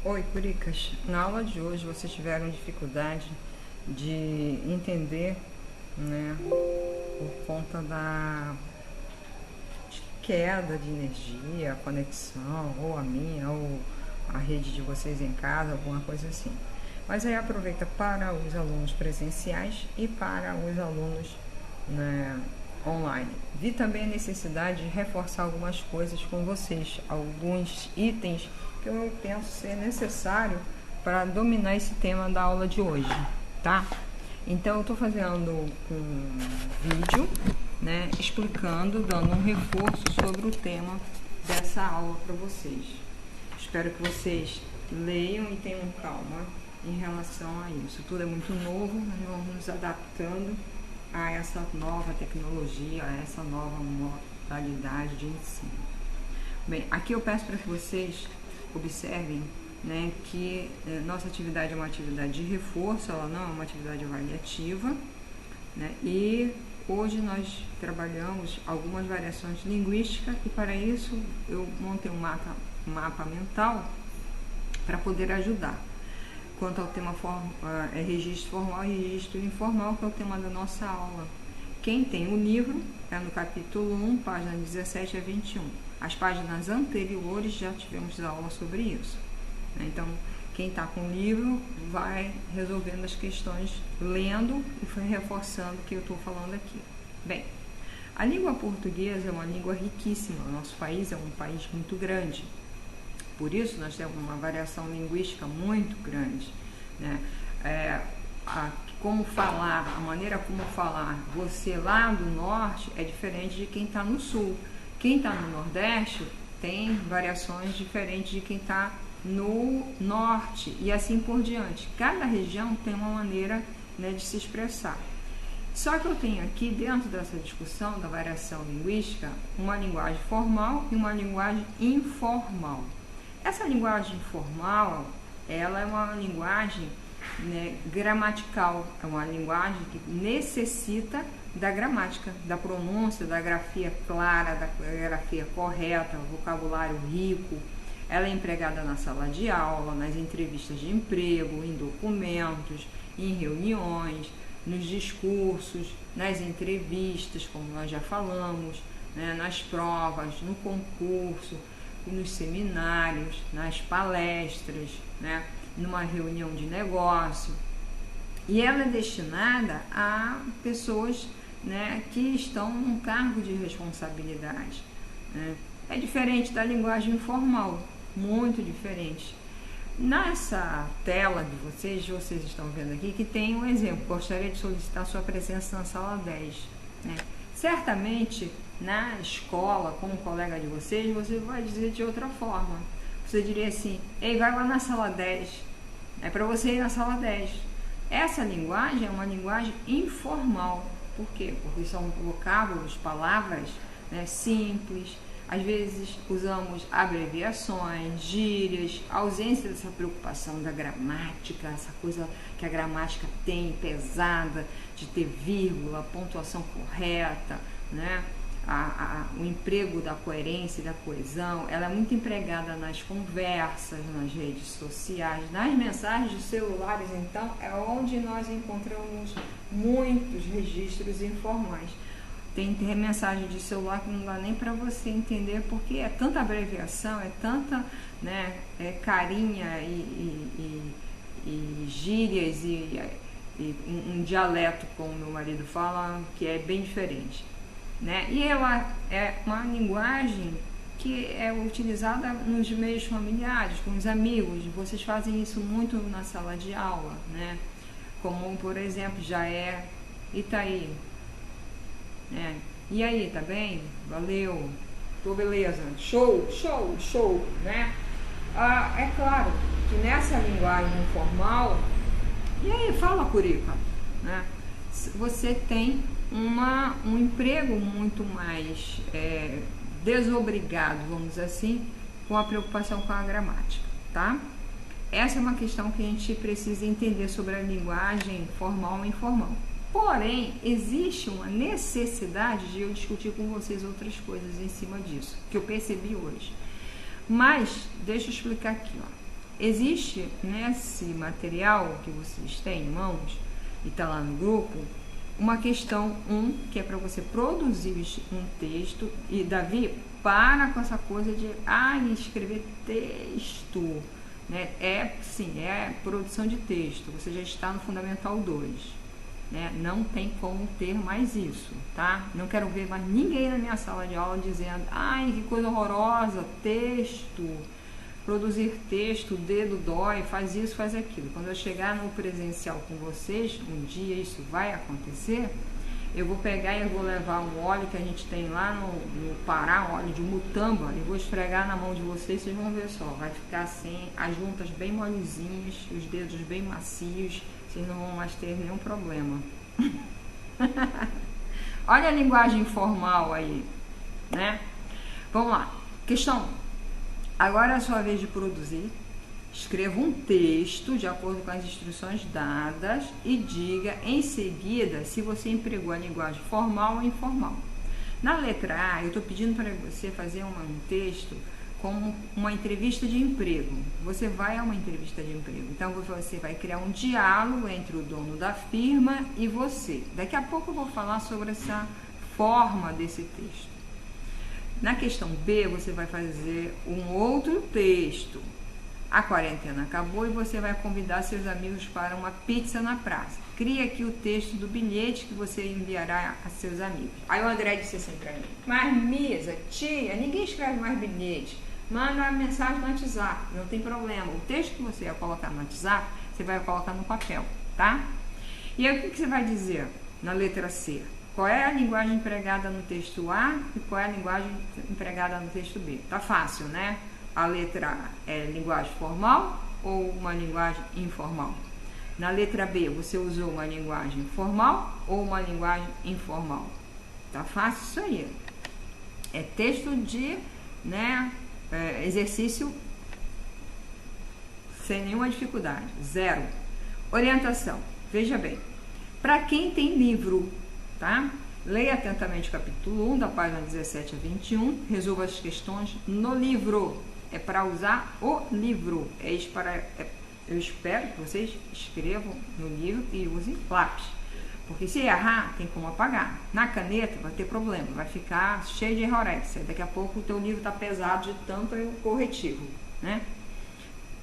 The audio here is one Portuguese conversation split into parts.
Oi, Curicas. Na aula de hoje vocês tiveram dificuldade de entender, né, por conta da queda de energia, a conexão, ou a minha, ou a rede de vocês em casa, alguma coisa assim. Mas aí aproveita para os alunos presenciais e para os alunos, né, online. Vi também a necessidade de reforçar algumas coisas com vocês, alguns itens que eu penso ser necessário para dominar esse tema da aula de hoje, tá? Então eu estou fazendo um vídeo, né, explicando, dando um reforço sobre o tema dessa aula para vocês. Espero que vocês leiam e tenham calma em relação a isso. Tudo é muito novo, nós vamos nos adaptando a essa nova tecnologia, a essa nova modalidade de ensino. Bem, aqui eu peço para que vocês observem, né, que nossa atividade é uma atividade de reforço, ela não é uma atividade avaliativa, né, e hoje nós trabalhamos algumas variações linguísticas e para isso eu montei um mapa mental para poder ajudar. Quanto ao tema registro formal e registro informal, que é o tema da nossa aula. Quem tem o livro é no capítulo 1, página 17 a 21. As páginas anteriores já tivemos aula sobre isso. Então, quem está com o livro vai resolvendo as questões, lendo e reforçando o que eu estou falando aqui. Bem, a língua portuguesa é uma língua riquíssima. O nosso país é um país muito grande. Por isso, nós temos uma variação linguística muito grande, né? Como falar, a maneira como falar, você lá do norte é diferente de quem está no sul. Quem está no nordeste tem variações diferentes de quem está no norte e assim por diante. Cada região tem uma maneira, né, de se expressar. Só que eu tenho aqui, dentro dessa discussão da variação linguística, uma linguagem formal e uma linguagem informal. Essa linguagem informal, ela é uma linguagem, né, gramatical, é uma linguagem que necessita da gramática, da pronúncia, da grafia clara, da grafia correta, vocabulário rico. Ela é empregada na sala de aula, nas entrevistas de emprego, em documentos, em reuniões, nos discursos, nas entrevistas, como nós já falamos, né, nas provas, no concurso, nos seminários, nas palestras, né, numa reunião de negócio. E ela é destinada a pessoas, né, que estão num cargo de responsabilidade, né? É diferente da linguagem informal, muito diferente. Nessa tela de vocês estão vendo aqui que tem um exemplo. Gostaria de solicitar sua presença na sala 10, né? Certamente, na escola, como colega de vocês, você vai dizer de outra forma. Você diria assim: ei, vai lá na sala 10. É para você ir na sala 10. Essa linguagem é uma linguagem informal. Por quê? Porque são vocábulos, palavras, né, simples. Às vezes usamos abreviações, gírias, ausência dessa preocupação da gramática, essa coisa que a gramática tem, pesada, de ter vírgula, pontuação correta, né? O emprego da coerência e da coesão, ela é muito empregada nas conversas, nas redes sociais, nas mensagens de celulares. Então, é onde nós encontramos muitos registros informais. Tem mensagem de celular que não dá nem para você entender, porque é tanta abreviação, é tanta, né, carinha e gírias e um dialeto, como meu marido fala, que é bem diferente, né? E ela é uma linguagem que é utilizada nos meios familiares, com os amigos. Vocês fazem isso muito na sala de aula, né? Como, por exemplo, já é Itaí. E aí, tá bem? Valeu, tô beleza, show, show, show, né? É claro que nessa linguagem informal, e aí, fala, Curica, né? Você tem um emprego muito mais desobrigado, vamos dizer assim, com a preocupação com a gramática, tá? Essa é uma questão que a gente precisa entender sobre a linguagem formal e informal. Porém, existe uma necessidade de eu discutir com vocês outras coisas em cima disso, que eu percebi hoje. Mas, deixa eu explicar aqui, ó. existe nesse material que vocês têm em mãos e está lá no grupo, uma questão 1, que é para você produzir um texto. E Davi, para com essa coisa de escrever texto, né? Sim, é produção de texto. Você já está no Fundamental 2, né? Não tem como ter mais isso, tá? Não quero ver mais ninguém na minha sala de aula dizendo: ai, que coisa horrorosa, texto, produzir texto, o dedo dói, faz isso, faz aquilo. Quando eu chegar no presencial com vocês, um dia isso vai acontecer, eu vou pegar e eu vou levar um óleo que a gente tem lá no Pará, um óleo de mutamba, e vou esfregar na mão de vocês vão ver só, vai ficar assim, as juntas bem molezinhas, os dedos bem macios, vocês não vão mais ter nenhum problema. Olha a linguagem informal aí, né? Vamos lá. Questão: agora é a sua vez de produzir. Escreva um texto de acordo com as instruções dadas e diga em seguida se você empregou a linguagem formal ou informal. Na letra A, eu estou pedindo para você fazer um texto como uma entrevista de emprego. Você vai a uma entrevista de emprego, então você vai criar um diálogo entre o dono da firma e você. Daqui a pouco eu vou falar sobre essa forma desse texto. Na questão B, você vai fazer um outro texto. A quarentena acabou e você vai convidar seus amigos para uma pizza na praça. Cria aqui o texto do bilhete que você enviará a seus amigos. Aí o André disse assim para mim: mas Misa, tia, ninguém escreve mais bilhete. Manda uma mensagem no WhatsApp, não tem problema. O texto que você vai colocar no WhatsApp, você vai colocar no papel, tá? E aí o que você vai dizer na letra C? Qual é a linguagem empregada no texto A e qual é a linguagem empregada no texto B? Tá fácil, né? A letra A é linguagem formal ou uma linguagem informal? Na letra B, você usou uma linguagem formal ou uma linguagem informal? Tá fácil isso aí. É texto de, né, exercício sem nenhuma dificuldade. 0. Orientação. Veja bem. Para quem tem livro, tá? Leia atentamente o capítulo 1, da página 17 a 21. Resolva as questões no livro. É para usar o livro. Eu espero que vocês escrevam no livro e usem lápis. Porque se errar, tem como apagar. Na caneta vai ter problema, vai ficar cheio de errorexia. Daqui a pouco o teu livro está pesado de tanto corretivo, né?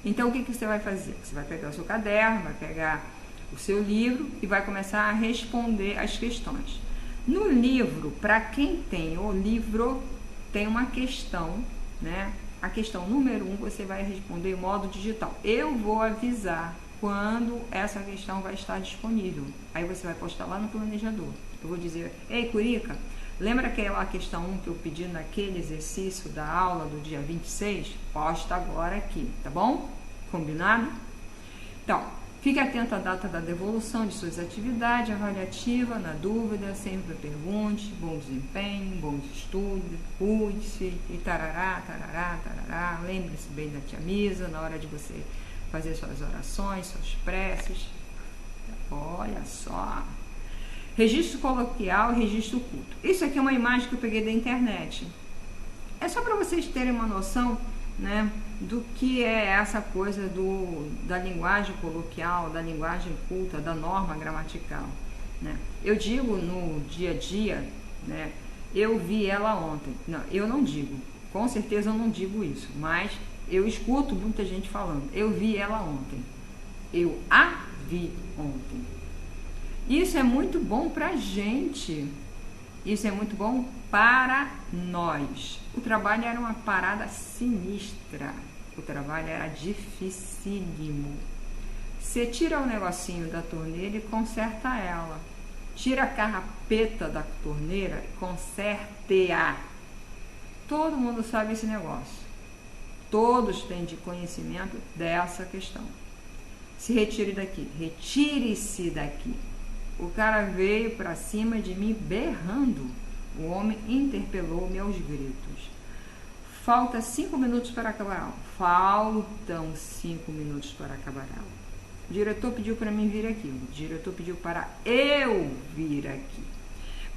Então o que você vai fazer? Você vai pegar o seu caderno, vai pegar o seu livro e vai começar a responder as questões. No livro, para quem tem o livro, tem uma questão, né? A questão número 1 você vai responder em modo digital. Eu vou avisar quando essa questão vai estar disponível. Aí você vai postar lá no planejador. Eu vou dizer: ei, Curica, lembra aquela questão 1 que eu pedi naquele exercício da aula do dia 26? Posta agora aqui, tá bom? Combinado? Então, fique atento à data da devolução de suas atividades avaliativas. Na dúvida, sempre pergunte. Bom desempenho, bons estudos, cuide-se e tarará, tarará, tarará. Lembre-se bem da tia Misa na hora de você fazer suas orações, suas preces. Olha só. Registro coloquial e registro culto. Isso aqui é uma imagem que eu peguei da internet. É só para vocês terem uma noção, né, do que é essa coisa da linguagem coloquial, da linguagem culta, da norma gramatical, né? Eu digo no dia a dia, né, eu vi ela ontem. Não, eu não digo, com certeza eu não digo isso, mas eu escuto muita gente falando: eu vi ela ontem, eu a vi ontem. Isso é muito bom pra gente, isso é muito bom para nós. O trabalho era uma parada sinistra, o trabalho era dificílimo. Você tira o negocinho da torneira e conserta ela. Tira a carrapeta da torneira e conserte-a. Todo mundo sabe esse negócio. Todos têm de conhecimento dessa questão. Se retire daqui, retire-se daqui. O cara veio para cima de mim berrando. O homem interpelou-me aos gritos. Falta 5 minutos para acabar a aula. Faltam 5 minutos para acabar a aula. O diretor pediu para mim vir aqui. O diretor pediu para eu vir aqui.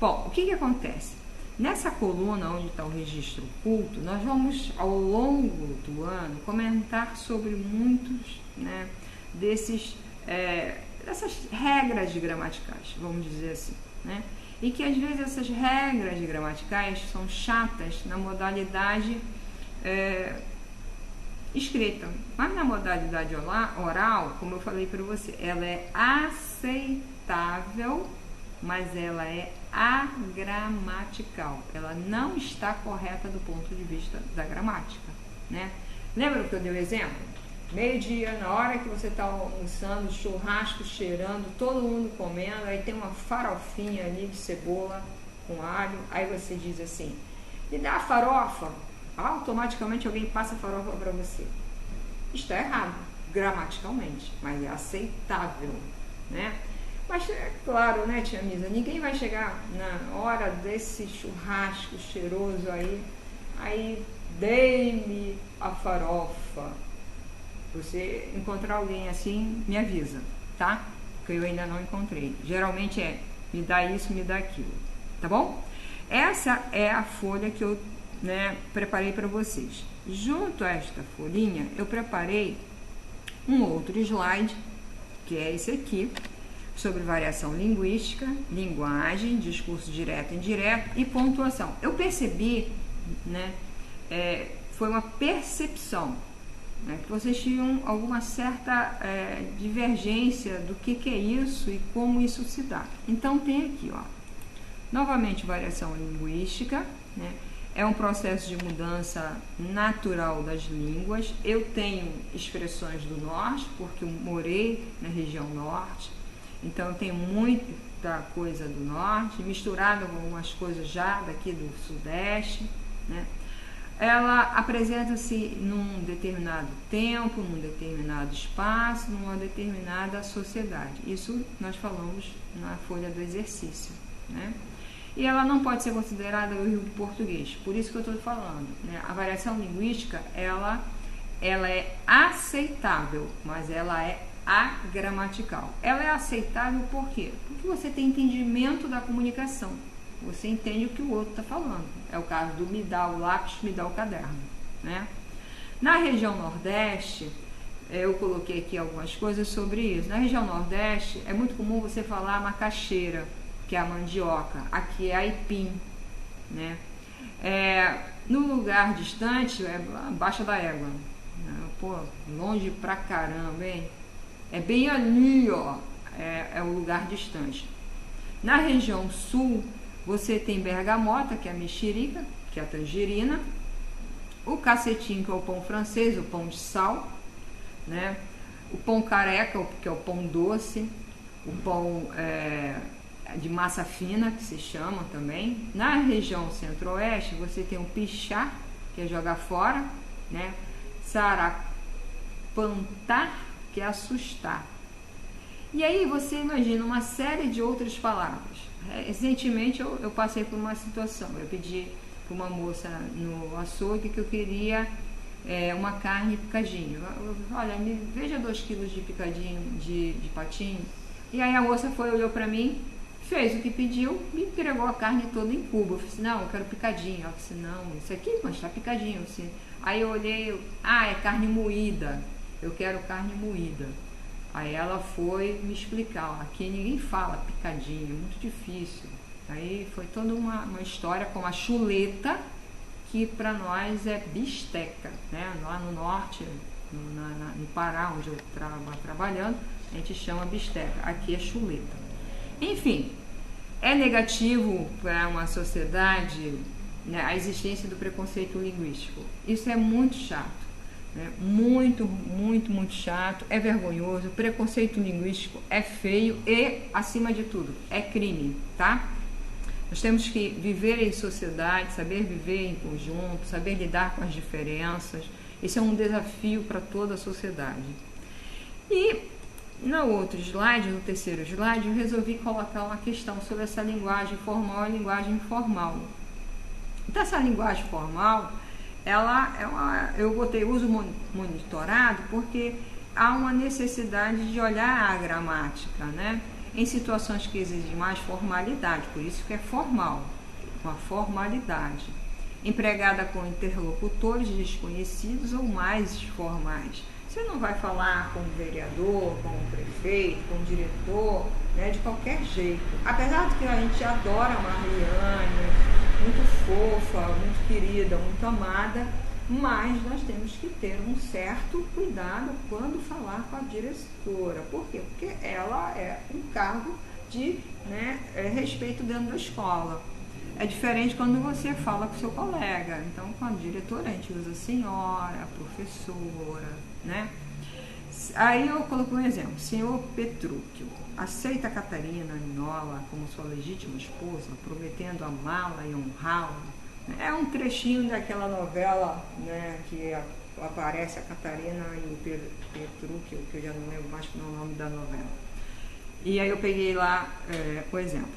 Bom, o que acontece? Nessa coluna onde está o registro culto, nós vamos, ao longo do ano, comentar sobre muitos, né, dessas regras gramaticais, vamos dizer assim, né? E que às vezes essas regras gramaticais são chatas na modalidade escrita, mas na modalidade oral, como eu falei para você, ela é aceitável, mas ela é agramatical, ela não está correta do ponto de vista da gramática, né? Lembra que eu dei o exemplo? Meio-dia, na hora que você está almoçando, churrasco cheirando, todo mundo comendo, aí tem uma farofinha ali de cebola com alho, aí você diz assim, me dá a farofa, automaticamente alguém passa a farofa para você. Está errado, gramaticalmente, mas é aceitável, né? Mas é claro, né, tia Misa, ninguém vai chegar na hora desse churrasco cheiroso aí dei-me a farofa. Você encontrar alguém assim, me avisa, tá? Que eu ainda não encontrei. Geralmente me dá isso, me dá aquilo, tá bom? Essa é a folha que eu, né, preparei para vocês. Junto a esta folhinha, eu preparei um outro slide, que é esse aqui, sobre variação linguística, linguagem, discurso direto e indireto e pontuação. Eu percebi, né, foi uma percepção, né, que vocês tinham alguma certa divergência do que é isso e como isso se dá. Então tem aqui, ó, novamente variação linguística, né, é um processo de mudança natural das línguas. Eu tenho expressões do norte, porque eu morei na região norte, então eu tenho muita coisa do norte, misturada com algumas coisas já daqui do sudeste, né? Ela apresenta-se num determinado tempo, num determinado espaço, numa determinada sociedade. Isso nós falamos na folha do exercício, né? E ela não pode ser considerada o erro do português, por isso que eu estou falando, né? A variação linguística, ela é aceitável, mas ela é agramatical. Ela é aceitável por quê? Porque você tem entendimento da comunicação. Você entende o que o outro está falando. É o caso do me dá o lápis, me dá o caderno, né? Na região Nordeste, eu coloquei aqui algumas coisas sobre isso. Na região Nordeste, é muito comum você falar macaxeira, que é a mandioca. Aqui é aipim, né? No lugar distante, é Baixa da Égua. Pô, longe pra caramba, hein? É bem ali, ó. É o lugar distante. Na região sul, você tem bergamota, que é a mexerica, que é a tangerina, o cacetinho, que é o pão francês, o pão de sal, né? O pão careca, que é o pão doce, o pão de massa fina, que se chama também. Na região centro-oeste, você tem o pichá, que é jogar fora, né? Sarapantar, que é assustar. E aí você imagina uma série de outras palavras. Recentemente eu passei por uma situação, eu pedi para uma moça no açougue que eu queria uma carne picadinho. Olha, me veja 2 quilos de picadinho de patinho. E aí a moça olhou para mim, fez o que pediu, me entregou a carne toda em cubo. Eu falei assim, não, eu quero picadinho. Ela disse, não, isso aqui, mas está picadinho. Assim. Aí eu olhei, é carne moída, eu quero carne moída. Aí ela foi me explicar, ó, aqui ninguém fala picadinho, é muito difícil. Aí foi toda uma história com a chuleta, que para nós é bisteca, né? Lá no norte, no Pará, onde eu estava trabalhando, a gente chama bisteca, aqui é chuleta. Enfim, é negativo para uma sociedade, né, a existência do preconceito linguístico. Isso é muito chato. Muito, muito, muito chato, é vergonhoso, preconceito linguístico é feio e, acima de tudo, é crime, tá? Nós temos que viver em sociedade, saber viver em conjunto, saber lidar com as diferenças. Esse é um desafio para toda a sociedade. E no outro slide, no terceiro slide, eu resolvi colocar uma questão sobre essa linguagem formal e linguagem informal. Então, essa linguagem formal, eu botei uso monitorado porque há uma necessidade de olhar a gramática, né? Em situações que exigem mais formalidade, por isso que é formal. com a formalidade, empregada com interlocutores desconhecidos ou mais formais. Você não vai falar com o vereador, com o prefeito, com o diretor, né, de qualquer jeito. Apesar de que a gente adora a Marliane, muito fofa, muito querida, muito amada, mas nós temos que ter um certo cuidado quando falar com a diretora. Por quê? Porque ela é um cargo de, né, respeito dentro da escola. É diferente quando você fala com o seu colega. Então, com a diretora, a gente usa senhora, professora, né? Aí eu coloquei um exemplo. Senhor Petrúquio, aceita Catarina Ninola como sua legítima esposa, prometendo amá-la e honrá-la? É um trechinho daquela novela, né, que aparece a Catarina e o Petrúquio, que eu já não lembro mais o nome da novela. E aí eu peguei lá o exemplo.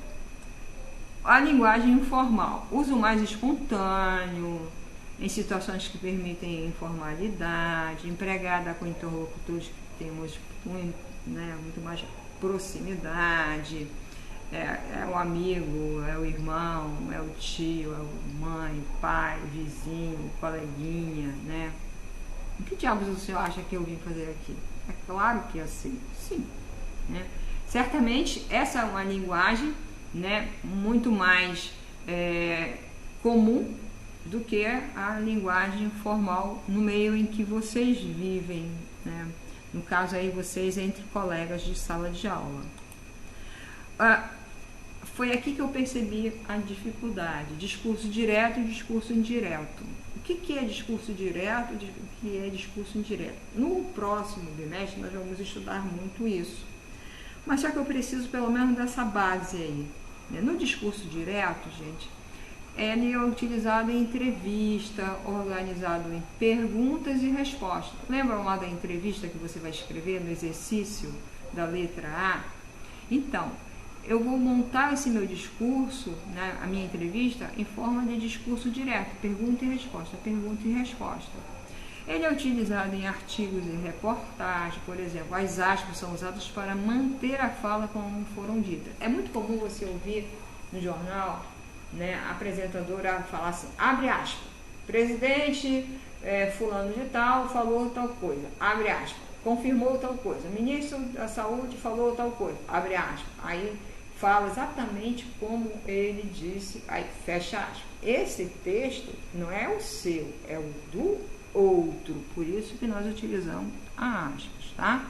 A linguagem informal, uso mais espontâneo, em situações que permitem informalidade, empregada com interlocutores que temos muito mais proximidade, é o amigo, é o irmão, é o tio, é a mãe, pai, vizinho, coleguinha, né? O que diabos o senhor acha que eu vim fazer aqui? É claro que é assim, sim, né? Certamente essa é uma linguagem, né, muito mais comum do que a linguagem formal no meio em que vocês vivem, né? No caso aí vocês entre colegas de sala de aula. Foi aqui que eu percebi a dificuldade, discurso direto e discurso indireto. O que é discurso direto e o que é discurso indireto? No próximo bimestre nós vamos estudar muito isso. Mas só que eu preciso pelo menos dessa base aí. No discurso direto, gente, ele é utilizado em entrevista, organizado em perguntas e respostas. Lembram lá da entrevista que você vai escrever no exercício da letra A? Então, eu vou montar esse meu discurso, né, a minha entrevista, em forma de discurso direto, pergunta e resposta, pergunta e resposta. Ele é utilizado em artigos e reportagens, por exemplo, as aspas são usadas para manter a fala como foram ditas. É muito comum você ouvir no jornal, né, a apresentadora falar assim, abre aspas, presidente fulano de tal falou tal coisa, abre aspas, confirmou tal coisa, ministro da saúde falou tal coisa, abre aspas, aí fala exatamente como ele disse, aí fecha aspas. Esse texto não é o seu, é o do outro, por isso que nós utilizamos a aspas, tá?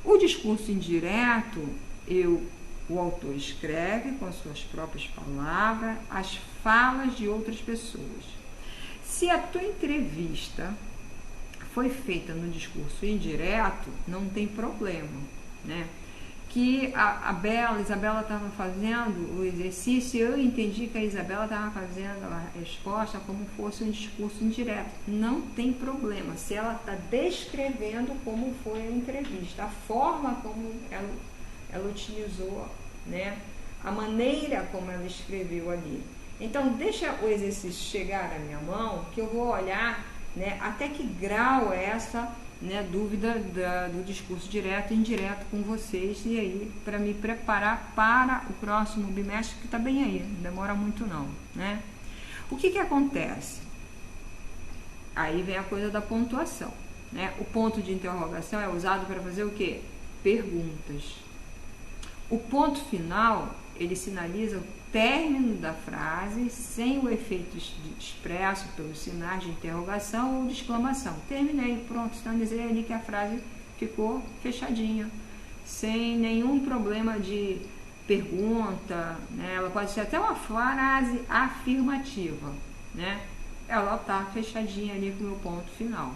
O discurso indireto, o autor escreve com as suas próprias palavras as falas de outras pessoas. Se a tua entrevista foi feita no discurso indireto, não tem problema, né? Que a Isabela estava fazendo o exercício, eu entendi que a Isabela estava fazendo a resposta como fosse um discurso indireto. Não tem problema, se ela está descrevendo como foi a entrevista, a forma como ela utilizou, né, a maneira como ela escreveu ali. Então, deixa o exercício chegar na minha mão, que eu vou olhar, né, até que grau é essa, né, dúvida do discurso direto e indireto com vocês, e aí para me preparar para o próximo bimestre, que está bem aí, não demora muito não, né? O que acontece? Aí vem a coisa da pontuação, né? O ponto de interrogação é usado para fazer o quê? Perguntas. O ponto final, ele sinaliza o término da frase sem o efeito expresso pelos sinais de interrogação ou de exclamação. Terminei, pronto, sinalizei ali que a frase ficou fechadinha, sem nenhum problema de pergunta, né? Ela pode ser até uma frase afirmativa, né? Ela está fechadinha ali com o meu ponto final.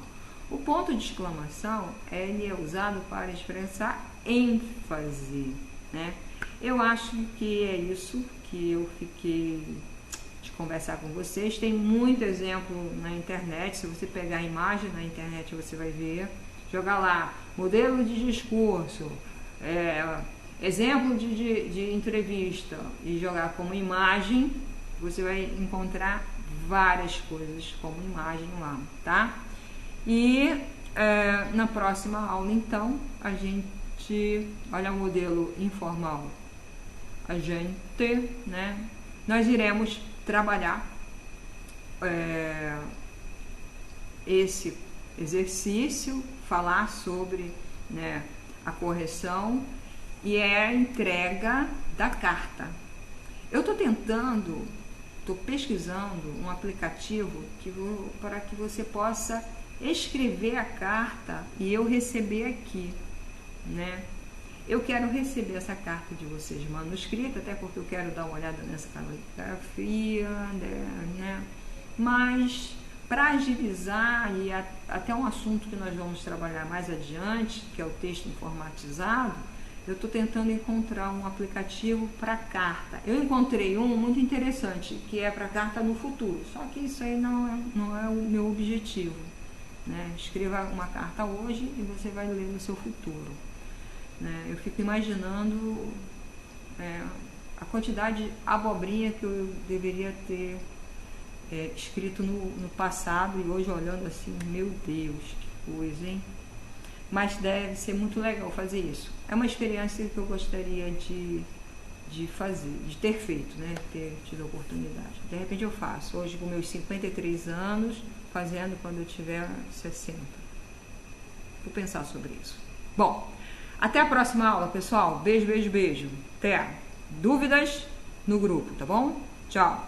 O ponto de exclamação, ele é usado para expressar ênfase, né? Eu acho que é isso que eu fiquei de conversar com vocês. Tem muito exemplo na internet, se você pegar a imagem na internet você vai ver. Jogar lá, modelo de discurso, exemplo de entrevista e jogar como imagem, você vai encontrar várias coisas como imagem lá, tá? E na próxima aula, então, a gente olha o modelo informal. A gente, né? Nós iremos trabalhar esse exercício, falar sobre, né, a correção e a entrega da carta. Eu estou pesquisando um aplicativo para que você possa escrever a carta e eu receber aqui, né? Eu quero receber essa carta de vocês manuscrita, até porque eu quero dar uma olhada nessa caligrafia, né? Mas para agilizar, e até um assunto que nós vamos trabalhar mais adiante, que é o texto informatizado, eu estou tentando encontrar um aplicativo para carta. Eu encontrei um muito interessante, que é para carta no futuro, só que isso aí não é o meu objetivo, né? Escreva uma carta hoje e você vai ler no seu futuro, né? Eu fico imaginando a quantidade de abobrinha que eu deveria ter escrito no passado, e hoje olhando assim, meu Deus, que coisa, hein? Mas deve ser muito legal fazer isso. É uma experiência que eu gostaria de fazer, de ter feito, né? Ter tido a oportunidade. De repente eu faço, hoje com meus 53 anos, fazendo quando eu tiver 60. Vou pensar sobre isso. Bom, até a próxima aula, pessoal. Beijo, beijo, beijo. Até. Dúvidas no grupo, tá bom? Tchau.